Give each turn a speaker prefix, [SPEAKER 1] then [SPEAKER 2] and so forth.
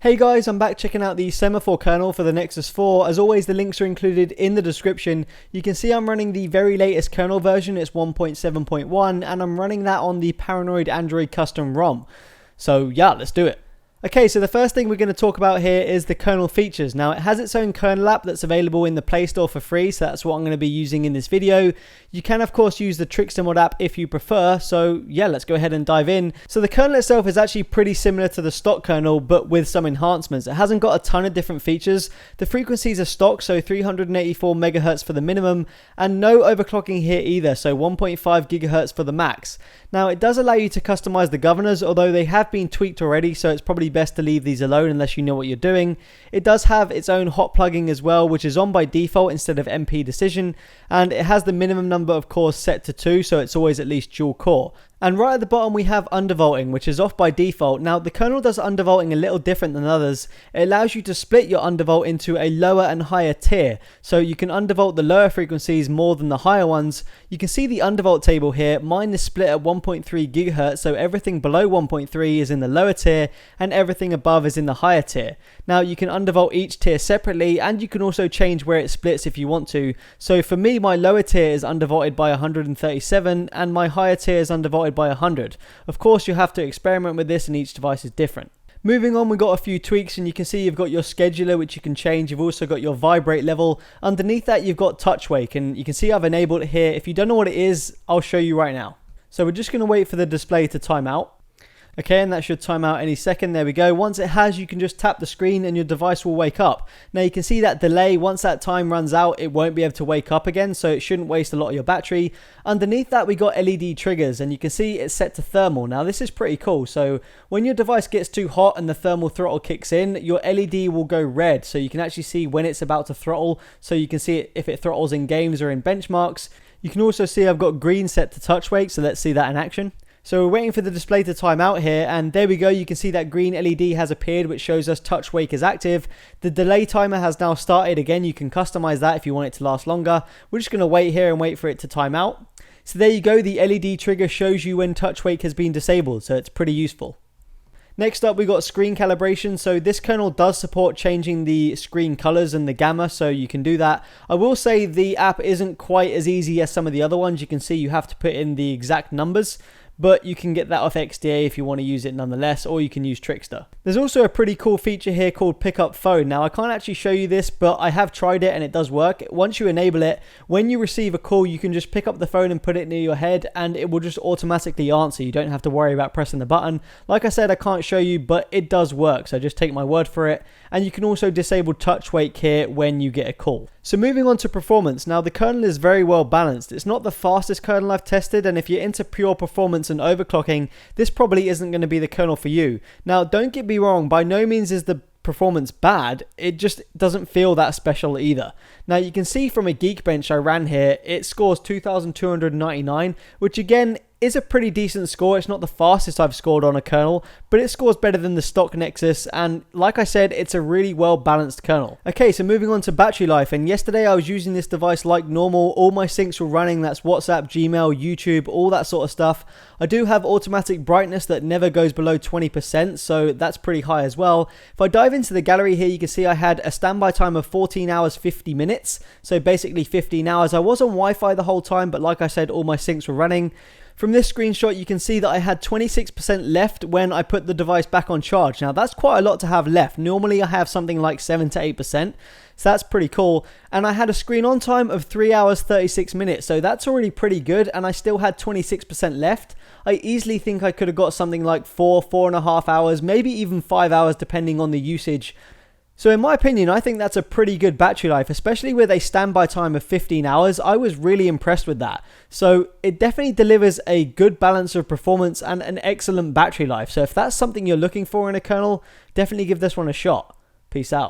[SPEAKER 1] Hey guys, I'm back checking out the Semaphore kernel for the Nexus 4. As always, the links are included in the description. You can see I'm running the very latest kernel version, it's 1.7.1, and I'm running that on the Paranoid Android custom ROM. So yeah, let's do it. Okay, so the first thing we're going to talk about here is the kernel features. Now, it has its own kernel app that's available in the Play Store for free, so that's what I'm going to be using in this video. You can, of course, use the Trickster mod app if you prefer, so yeah, let's go ahead and dive in. So the kernel itself is actually pretty similar to the stock kernel, but with some enhancements. It hasn't got a ton of different features. The frequencies are stock, so 384 megahertz for the minimum, and no overclocking here either, so 1.5 gigahertz for the max. Now, it does allow you to customize the governors, although they have been tweaked already, so it's probably best to leave these alone unless you know what you're doing. It does have its own hot plugging as well, which is on by default instead of MP decision, and it has the minimum number of cores set to 2, so it's always at least dual core. And right at the bottom we have undervolting, which is off by default. Now the kernel does undervolting a little different than others. It allows you to split your undervolt into a lower and higher tier, so you can undervolt the lower frequencies more than the higher ones. You can see the undervolt table here. Mine is split at 1.3 gigahertz, so everything below 1.3 is in the lower tier and everything above is in the higher tier. Now you can undervolt each tier separately, and you can also change where it splits if you want to. So for me, my lower tier is undervolted by 137 and my higher tier is undervolted by 100. Of course, you have to experiment with this and each device is different. Moving on, we've got a few tweaks, and you can see you've got your scheduler, which you can change. You've also got your vibrate level. Underneath that, you've got touch wake, and you can see I've enabled it here. If you don't know what it is, I'll show you right now. So we're just going to wait for the display to time out. Okay, and that should time out any second. There we go. Once it has, you can just tap the screen and your device will wake up. Now you can see that delay. Once that time runs out, it won't be able to wake up again, so it shouldn't waste a lot of your battery. Underneath that, we got LED triggers, and you can see it's set to thermal. Now this is pretty cool. So when your device gets too hot and the thermal throttle kicks in, your LED will go red, so you can actually see when it's about to throttle, so you can see it if it throttles in games or in benchmarks. You can also see I've got green set to touch wake, so let's see that in action. So we're waiting for the display to time out here, and there we go. You can see that green LED has appeared, which shows us touch wake is active. The delay timer has now started. Again, you can customize that if you want it to last longer. We're just going to wait here and wait for it to time out. So there you go. The LED trigger shows you when touch wake has been disabled, so it's pretty useful. Next up, we got screen calibration. So this kernel does support changing the screen colors and the gamma, so you can do that. I will say the app isn't quite as easy as some of the other ones. You can see you have to put in the exact numbers, but you can get that off XDA if you want to use it nonetheless, or you can use Trickster. There's also a pretty cool feature here called pick up phone. Now I can't actually show you this, but I have tried it and it does work. Once you enable it, when you receive a call, you can just pick up the phone and put it near your head and it will just automatically answer. You don't have to worry about pressing the button. Like I said, I can't show you, but it does work, so just take my word for it. And you can also disable touch wake here when you get a call. So moving on to performance. Now the kernel is very well balanced. It's not the fastest kernel I've tested, and if you're into pure performance and overclocking, this probably isn't going to be the kernel for you. Now don't get me wrong, by no means is the performance bad, it just doesn't feel that special either. Now you can see from a Geekbench I ran here, it scores 2,299, which again is a pretty decent score. It's not the fastest I've scored on a kernel, but it scores better than the stock Nexus, and like I said, it's a really well balanced kernel. Okay, so moving on to battery life, and yesterday I was using this device like normal. All my syncs were running, that's WhatsApp, Gmail, YouTube, all that sort of stuff. I do have automatic brightness that never goes below 20%, so that's pretty high as well. If I dive into the gallery here, you can see I had a standby time of 14 hours 50 minutes, so basically 15 hours. I was on Wi-Fi the whole time, but like I said, all my syncs were running. From this screenshot, you can see that I had 26% left when I put the device back on charge. Now, that's quite a lot to have left. Normally, I have something like 7 to 8%, so that's pretty cool. And I had a screen on time of 3 hours, 36 minutes, so that's already pretty good, and I still had 26% left. I easily think I could have got something like 4.5 hours, maybe even 5 hours, depending on the usage. So in my opinion, I think that's a pretty good battery life, especially with a standby time of 15 hours. I was really impressed with that. So it definitely delivers a good balance of performance and an excellent battery life. So if that's something you're looking for in a kernel, definitely give this one a shot. Peace out.